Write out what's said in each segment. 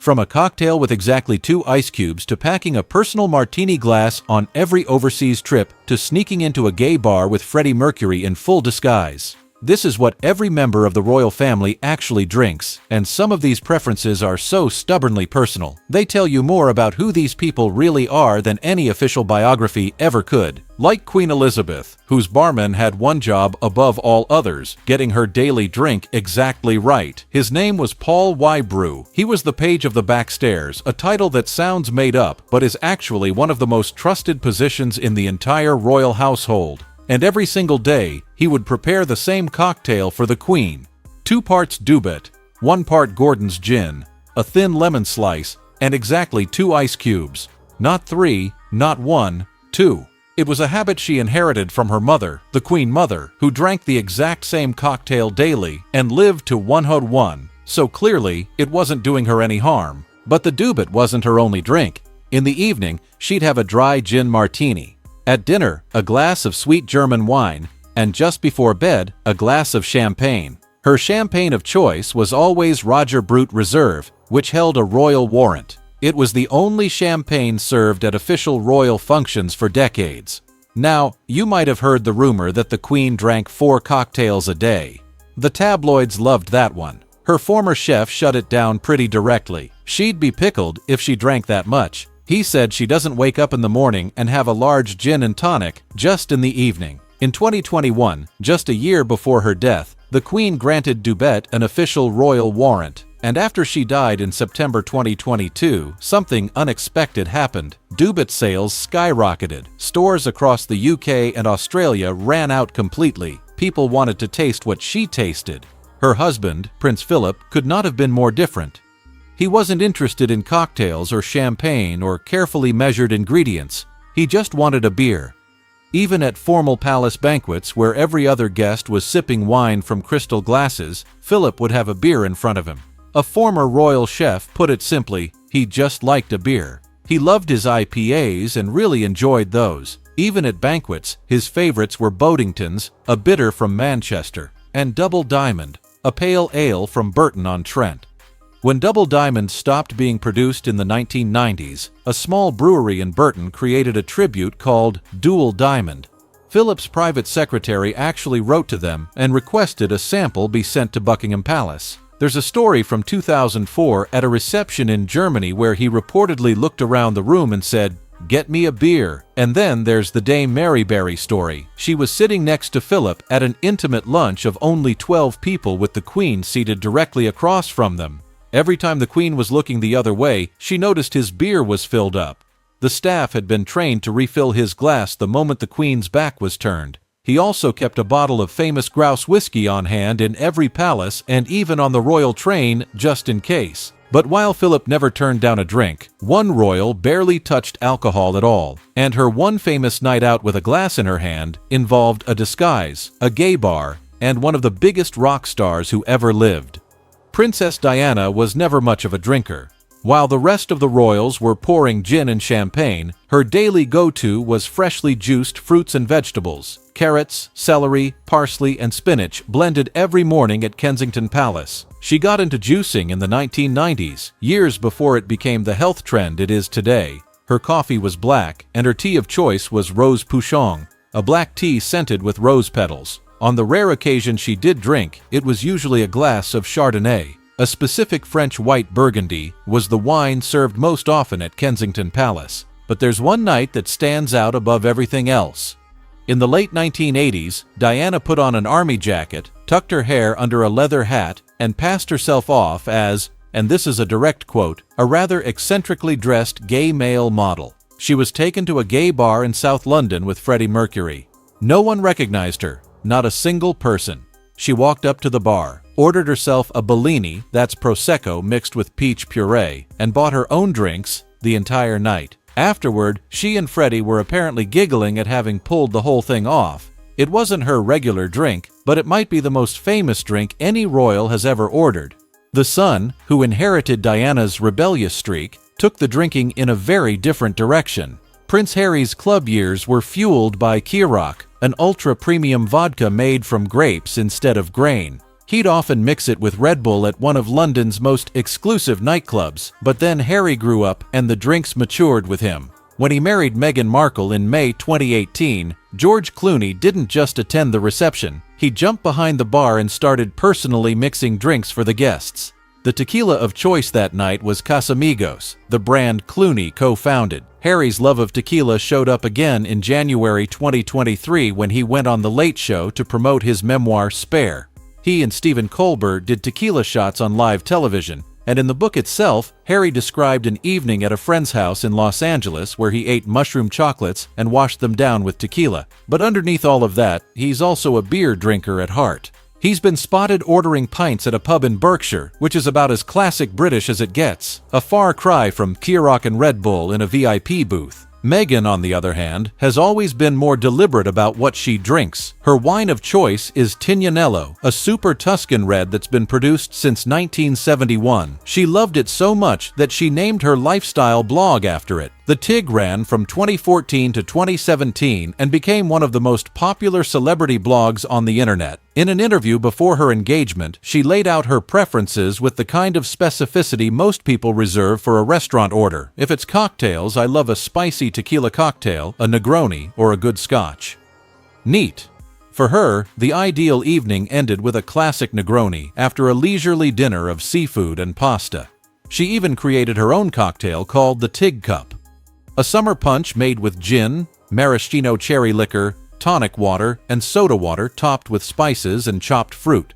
From a cocktail with exactly 2 ice cubes to packing a personal martini glass on every overseas trip to sneaking into a gay bar with Freddie Mercury in full disguise. This is what every member of the royal family actually drinks, and some of these preferences are so stubbornly personal. They tell you more about who these people really are than any official biography ever could. Like Queen Elizabeth, whose barman had one job above all others, getting her daily drink exactly right. His name was Paul Wybrew. He was the page of the backstairs, a title that sounds made up but is actually one of the most trusted positions in the entire royal household. And every single day, he would prepare the same cocktail for the Queen. 2 parts Dubet, 1 part Gordon's gin, a thin lemon slice, and exactly 2 ice cubes. Not 3, not 1, 2. It was a habit she inherited from her mother, the Queen Mother, who drank the exact same cocktail daily and lived to 101, so clearly it wasn't doing her any harm. But the Dubet wasn't her only drink. In the evening, she'd have a dry gin martini. At dinner, a glass of sweet German wine, and just before bed, a glass of champagne. Her champagne of choice was always Roger Brut Reserve, which held a royal warrant. It was the only champagne served at official royal functions for decades. Now, you might have heard the rumor that the Queen drank 4 cocktails a day. The tabloids loved that one. Her former chef shut it down pretty directly. She'd be pickled if she drank that much. He said she doesn't wake up in the morning and have a large gin and tonic, just in the evening. In 2021, just a year before her death, the Queen granted Dubet an official royal warrant. And after she died in September 2022, something unexpected happened. Dubet sales skyrocketed. Stores across the UK and Australia ran out completely. People wanted to taste what she tasted. Her husband, Prince Philip, could not have been more different. He wasn't interested in cocktails or champagne or carefully measured ingredients. He just wanted a beer. Even at formal palace banquets where every other guest was sipping wine from crystal glasses, Philip would have a beer in front of him. A former royal chef put it simply, he just liked a beer. He loved his IPAs and really enjoyed those. Even at banquets, his favorites were Boddington's, a bitter from Manchester, and Double Diamond, a pale ale from Burton-on-Trent. When Double Diamond stopped being produced in the 1990s, a small brewery in Burton created a tribute called Dual Diamond. Philip's private secretary actually wrote to them and requested a sample be sent to Buckingham Palace. There's a story from 2004 at a reception in Germany where he reportedly looked around the room and said, "Get me a beer." And then there's the Dame Maryberry story. She was sitting next to Philip at an intimate lunch of only 12 people with the Queen seated directly across from them. Every time the Queen was looking the other way, she noticed his beer was filled up. The staff had been trained to refill his glass the moment the Queen's back was turned. He also kept a bottle of famous grouse whiskey on hand in every palace and even on the royal train, just in case. But while Philip never turned down a drink, one royal barely touched alcohol at all, and her one famous night out with a glass in her hand involved a disguise, a gay bar, and one of the biggest rock stars who ever lived. Princess Diana was never much of a drinker. While the rest of the royals were pouring gin and champagne, her daily go-to was freshly juiced fruits and vegetables. Carrots, celery, parsley, and spinach blended every morning at Kensington Palace. She got into juicing in the 1990s, years before it became the health trend it is today. Her coffee was black, and her tea of choice was rose pouchon, a black tea scented with rose petals. On the rare occasion she did drink, it was usually a glass of Chardonnay. A specific French white Burgundy was the wine served most often at Kensington Palace. But there's one night that stands out above everything else. In the late 1980s, Diana put on an army jacket, tucked her hair under a leather hat, and passed herself off as, and this is a direct quote, a rather eccentrically dressed gay male model. She was taken to a gay bar in South London with Freddie Mercury. No one recognized her. Not a single person. She walked up to the bar, ordered herself a Bellini, that's Prosecco mixed with peach puree, and bought her own drinks the entire night. Afterward, she and Freddie were apparently giggling at having pulled the whole thing off. It wasn't her regular drink, but it might be the most famous drink any royal has ever ordered. The son, who inherited Diana's rebellious streak, took the drinking in a very different direction. Prince Harry's club years were fueled by Kiroc, an ultra-premium vodka made from grapes instead of grain. He'd often mix it with Red Bull at one of London's most exclusive nightclubs, but then Harry grew up and the drinks matured with him. When he married Meghan Markle in May 2018, George Clooney didn't just attend the reception, he jumped behind the bar and started personally mixing drinks for the guests. The tequila of choice that night was Casamigos, the brand Clooney co-founded. Harry's love of tequila showed up again in January 2023 when he went on The Late Show to promote his memoir Spare. He and Stephen Colbert did tequila shots on live television, and in the book itself, Harry described an evening at a friend's house in Los Angeles where he ate mushroom chocolates and washed them down with tequila. But underneath all of that, he's also a beer drinker at heart. He's been spotted ordering pints at a pub in Berkshire, which is about as classic British as it gets, a far cry from Ciroc and Red Bull in a VIP booth. Meghan, on the other hand, has always been more deliberate about what she drinks. Her wine of choice is Tignanello, a super Tuscan red that's been produced since 1971. She loved it so much that she named her lifestyle blog after it. The TIG ran from 2014 to 2017 and became one of the most popular celebrity blogs on the internet. In an interview before her engagement, she laid out her preferences with the kind of specificity most people reserve for a restaurant order. If it's cocktails, I love a spicy tequila cocktail, a Negroni, or a good scotch. Neat. For her, the ideal evening ended with a classic Negroni after a leisurely dinner of seafood and pasta. She even created her own cocktail called the TIG Cup. A summer punch made with gin, maraschino cherry liquor, tonic water, and soda water topped with spices and chopped fruit.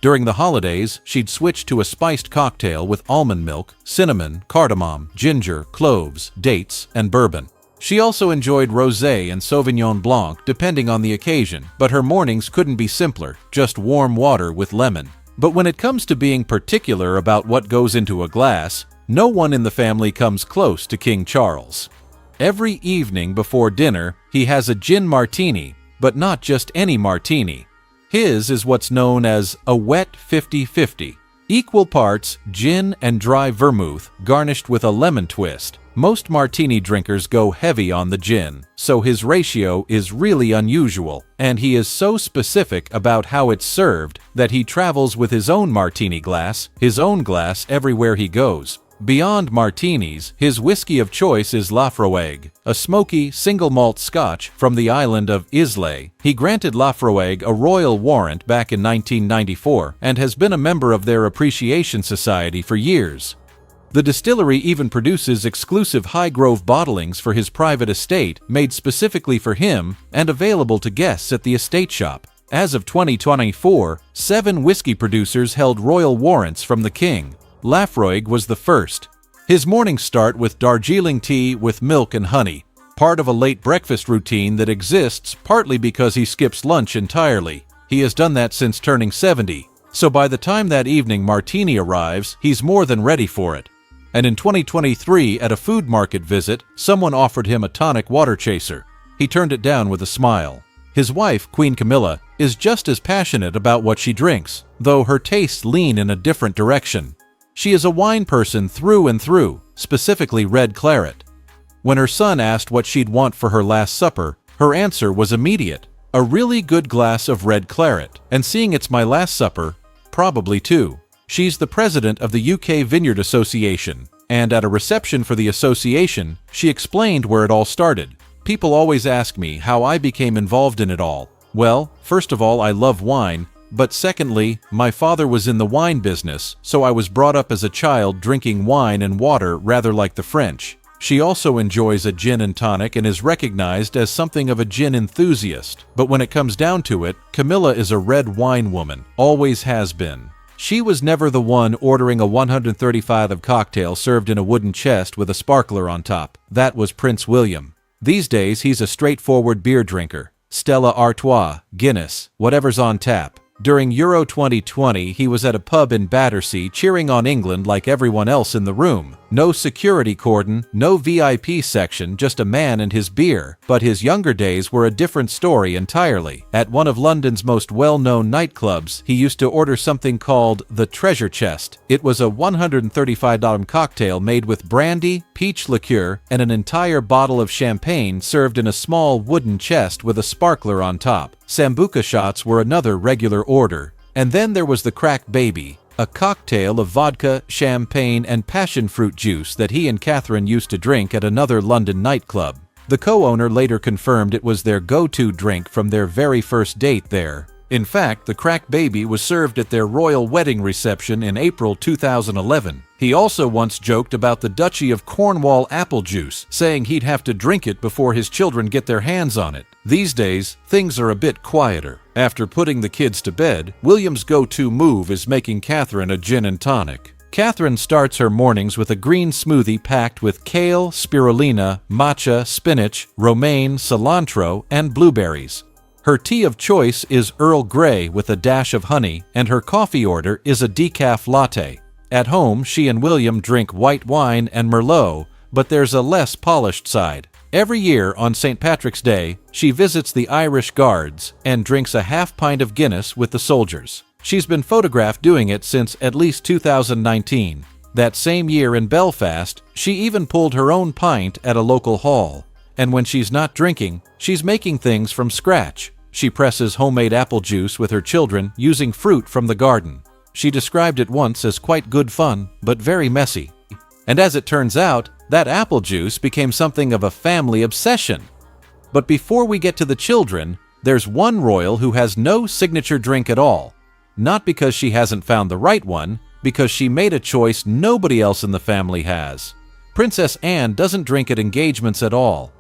During the holidays, she'd switch to a spiced cocktail with almond milk, cinnamon, cardamom, ginger, cloves, dates, and bourbon. She also enjoyed rosé and Sauvignon Blanc depending on the occasion, but her mornings couldn't be simpler, just warm water with lemon. But when it comes to being particular about what goes into a glass, no one in the family comes close to King Charles. Every evening before dinner, he has a gin martini, but not just any martini. His is what's known as a wet 50-50, equal parts gin and dry vermouth garnished with a lemon twist. Most martini drinkers go heavy on the gin, so his ratio is really unusual, and he is so specific about how it's served that he travels with his own martini glass, everywhere he goes. Beyond martinis, his whiskey of choice is Laphroaig, a smoky, single-malt scotch from the island of Islay. He granted Laphroaig a royal warrant back in 1994 and has been a member of their Appreciation Society for years. The distillery even produces exclusive Highgrove bottlings for his private estate made specifically for him and available to guests at the estate shop. As of 2024, 7 whiskey producers held royal warrants from the king. Laphroaig was the first. His mornings start with Darjeeling tea with milk and honey, part of a late breakfast routine that exists partly because he skips lunch entirely. He has done that since turning 70, so by the time that evening martini arrives, he's more than ready for it. And in 2023, at a food market visit, someone offered him a tonic water chaser. He turned it down with a smile. His wife, Queen Camilla, is just as passionate about what she drinks, though her tastes lean in a different direction. She is a wine person through and through, specifically red claret. When her son asked what she'd want for her last supper, her answer was immediate: a really good glass of red claret. And seeing it's my last supper, probably too. She's the president of the UK Vineyard Association, and at a reception for the association, she explained where it all started. People always ask me how I became involved in it all. Well, first of all, I love wine. But secondly, my father was in the wine business, so I was brought up as a child drinking wine and water rather like the French. She also enjoys a gin and tonic and is recognized as something of a gin enthusiast. But when it comes down to it, Camilla is a red wine woman, always has been. She was never the one ordering a 135 cocktail served in a wooden chest with a sparkler on top. That was Prince William. These days, he's a straightforward beer drinker. Stella Artois, Guinness, whatever's on tap. During Euro 2020, he was at a pub in Battersea cheering on England like everyone else in the room. No security cordon, no VIP section, just a man and his beer. But his younger days were a different story entirely. At one of London's most well-known nightclubs, he used to order something called the Treasure Chest. It was a $135 cocktail made with brandy, peach liqueur, and an entire bottle of champagne served in a small wooden chest with a sparkler on top. Sambuca shots were another regular order. And then there was the Crack Baby, a cocktail of vodka, champagne, and passion fruit juice that he and Catherine used to drink at another London nightclub. The co-owner later confirmed it was their go-to drink from their very first date there. In fact, the Crack Baby was served at their royal wedding reception in April 2011. He also once joked about the Duchy of Cornwall apple juice, saying he'd have to drink it before his children get their hands on it. These days, things are a bit quieter. After putting the kids to bed, William's go-to move is making Catherine a gin and tonic. Catherine starts her mornings with a green smoothie packed with kale, spirulina, matcha, spinach, romaine, cilantro, and blueberries. Her tea of choice is Earl Grey with a dash of honey, and her coffee order is a decaf latte. At home, she and William drink white wine and Merlot, but there's a less polished side. Every year on St. Patrick's Day, she visits the Irish Guards and drinks a half pint of Guinness with the soldiers. She's been photographed doing it since at least 2019. That same year in Belfast, she even pulled her own pint at a local hall. And when she's not drinking, she's making things from scratch. She presses homemade apple juice with her children using fruit from the garden. She described it once as quite good fun, but very messy. And as it turns out, that apple juice became something of a family obsession. But before we get to the children, there's one royal who has no signature drink at all. Not because she hasn't found the right one, because she made a choice nobody else in the family has. Princess Anne doesn't drink at engagements at all.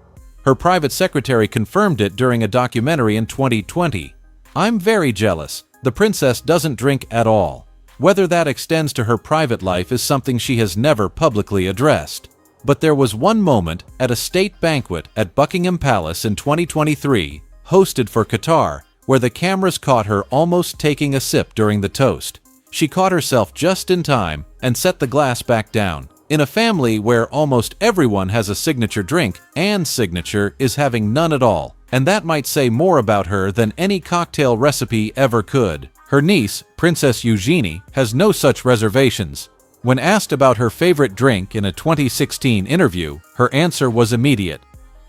Her private secretary confirmed it during a documentary in 2020. I'm very jealous. The princess doesn't drink at all. Whether that extends to her private life is something she has never publicly addressed. But there was one moment at a state banquet at Buckingham Palace in 2023, hosted for Qatar, where the cameras caught her almost taking a sip during the toast. She caught herself just in time and set the glass back down. In a family where almost everyone has a signature drink, Anne's signature is having none at all, and that might say more about her than any cocktail recipe ever could. Her niece, Princess Eugenie, has no such reservations. When asked about her favorite drink in a 2016 interview, her answer was immediate: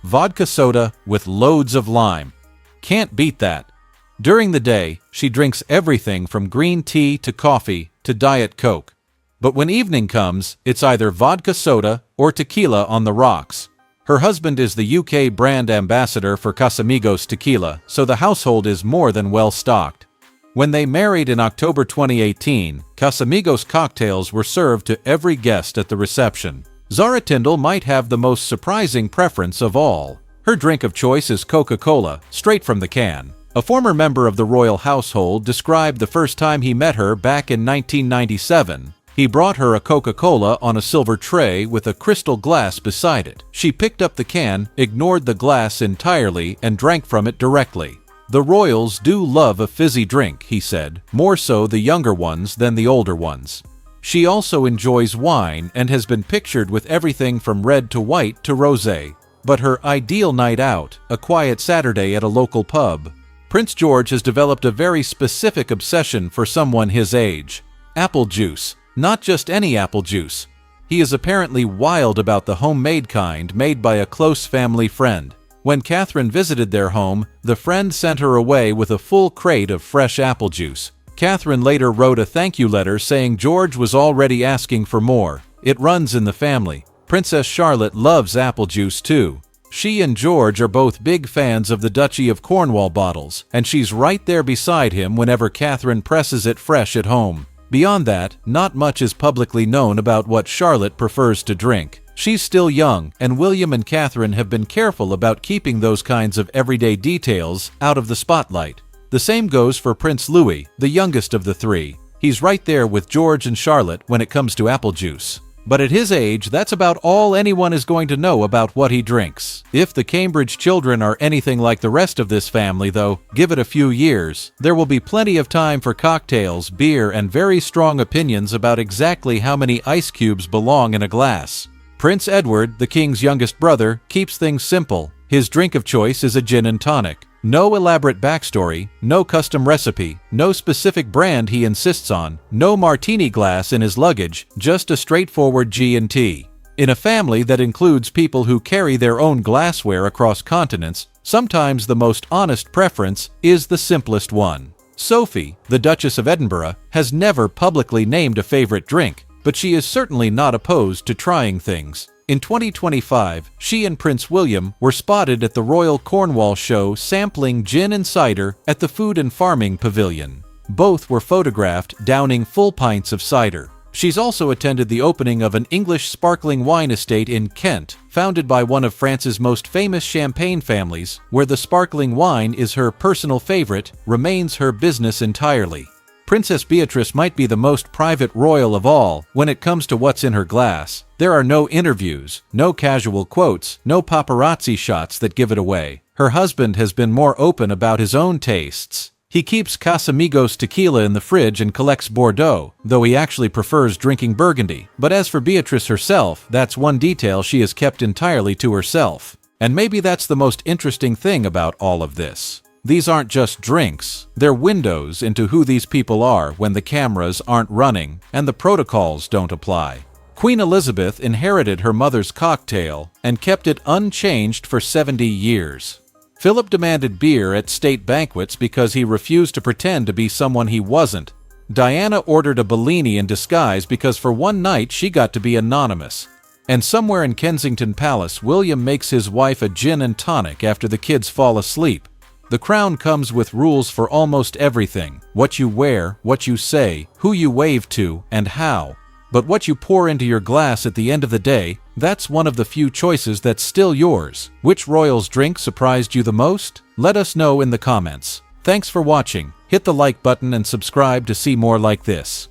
vodka soda with loads of lime. Can't beat that. During the day, she drinks everything from green tea to coffee to Diet Coke. But when evening comes, it's either vodka soda or tequila on the rocks. Her husband is the UK brand ambassador for Casamigos tequila, so the household is more than well stocked. When they married in October 2018, Casamigos cocktails were served to every guest at the reception. Zara Tindall might have the most surprising preference of all. Her drink of choice is Coca-Cola, straight from the can. A former member of the royal household described the first time he met her back in 1997. He brought her a Coca-Cola on a silver tray with a crystal glass beside it. She picked up the can, ignored the glass entirely, and drank from it directly. The royals do love a fizzy drink, he said, more so the younger ones than the older ones. She also enjoys wine and has been pictured with everything from red to white to rosé. But her ideal night out, a quiet Saturday at a local pub. Prince George has developed a very specific obsession for someone his age: apple juice. Not just any apple juice. He is apparently wild about the homemade kind made by a close family friend. When Catherine visited their home, the friend sent her away with a full crate of fresh apple juice. Catherine later wrote a thank you letter saying George was already asking for more. It runs in the family. Princess Charlotte loves apple juice too. She and George are both big fans of the Duchy of Cornwall bottles, and she's right there beside him whenever Catherine presses it fresh at home. Beyond that, not much is publicly known about what Charlotte prefers to drink. She's still young, and William and Catherine have been careful about keeping those kinds of everyday details out of the spotlight. The same goes for Prince Louis, the youngest of the three. He's right there with George and Charlotte when it comes to apple juice. But at his age, that's about all anyone is going to know about what he drinks. If the Cambridge children are anything like the rest of this family, though, give it a few years, there will be plenty of time for cocktails, beer, and very strong opinions about exactly how many ice cubes belong in a glass. Prince Edward, the king's youngest brother, keeps things simple. His drink of choice is a gin and tonic. No elaborate backstory, no custom recipe, no specific brand he insists on, no martini glass in his luggage, just a straightforward G&T. In a family that includes people who carry their own glassware across continents, sometimes the most honest preference is the simplest one. Sophie, the Duchess of Edinburgh, has never publicly named a favorite drink, but she is certainly not opposed to trying things. In 2025, she and Prince William were spotted at the Royal Cornwall Show sampling gin and cider at the Food and Farming Pavilion. Both were photographed downing full pints of cider. She's also attended the opening of an English sparkling wine estate in Kent, founded by one of France's most famous champagne families, where the sparkling wine is her personal favorite, remains her business entirely. Princess Beatrice might be the most private royal of all when it comes to what's in her glass. There are no interviews, no casual quotes, no paparazzi shots that give it away. Her husband has been more open about his own tastes. He keeps Casamigos tequila in the fridge and collects Bordeaux, though he actually prefers drinking Burgundy. But as for Beatrice herself, that's one detail she has kept entirely to herself. And maybe that's the most interesting thing about all of this. These aren't just drinks, they're windows into who these people are when the cameras aren't running and the protocols don't apply. Queen Elizabeth inherited her mother's cocktail and kept it unchanged for 70 years. Philip demanded beer at state banquets because he refused to pretend to be someone he wasn't. Diana ordered a Bellini in disguise because for one night she got to be anonymous. And somewhere in Kensington Palace, William makes his wife a gin and tonic after the kids fall asleep. The crown comes with rules for almost everything: what you wear, what you say, who you wave to, and how. But what you pour into your glass at the end of the day, that's one of the few choices that's still yours. Which royal's drink surprised you the most? Let us know in the comments. Thanks for watching. Hit the like button and subscribe to see more like this.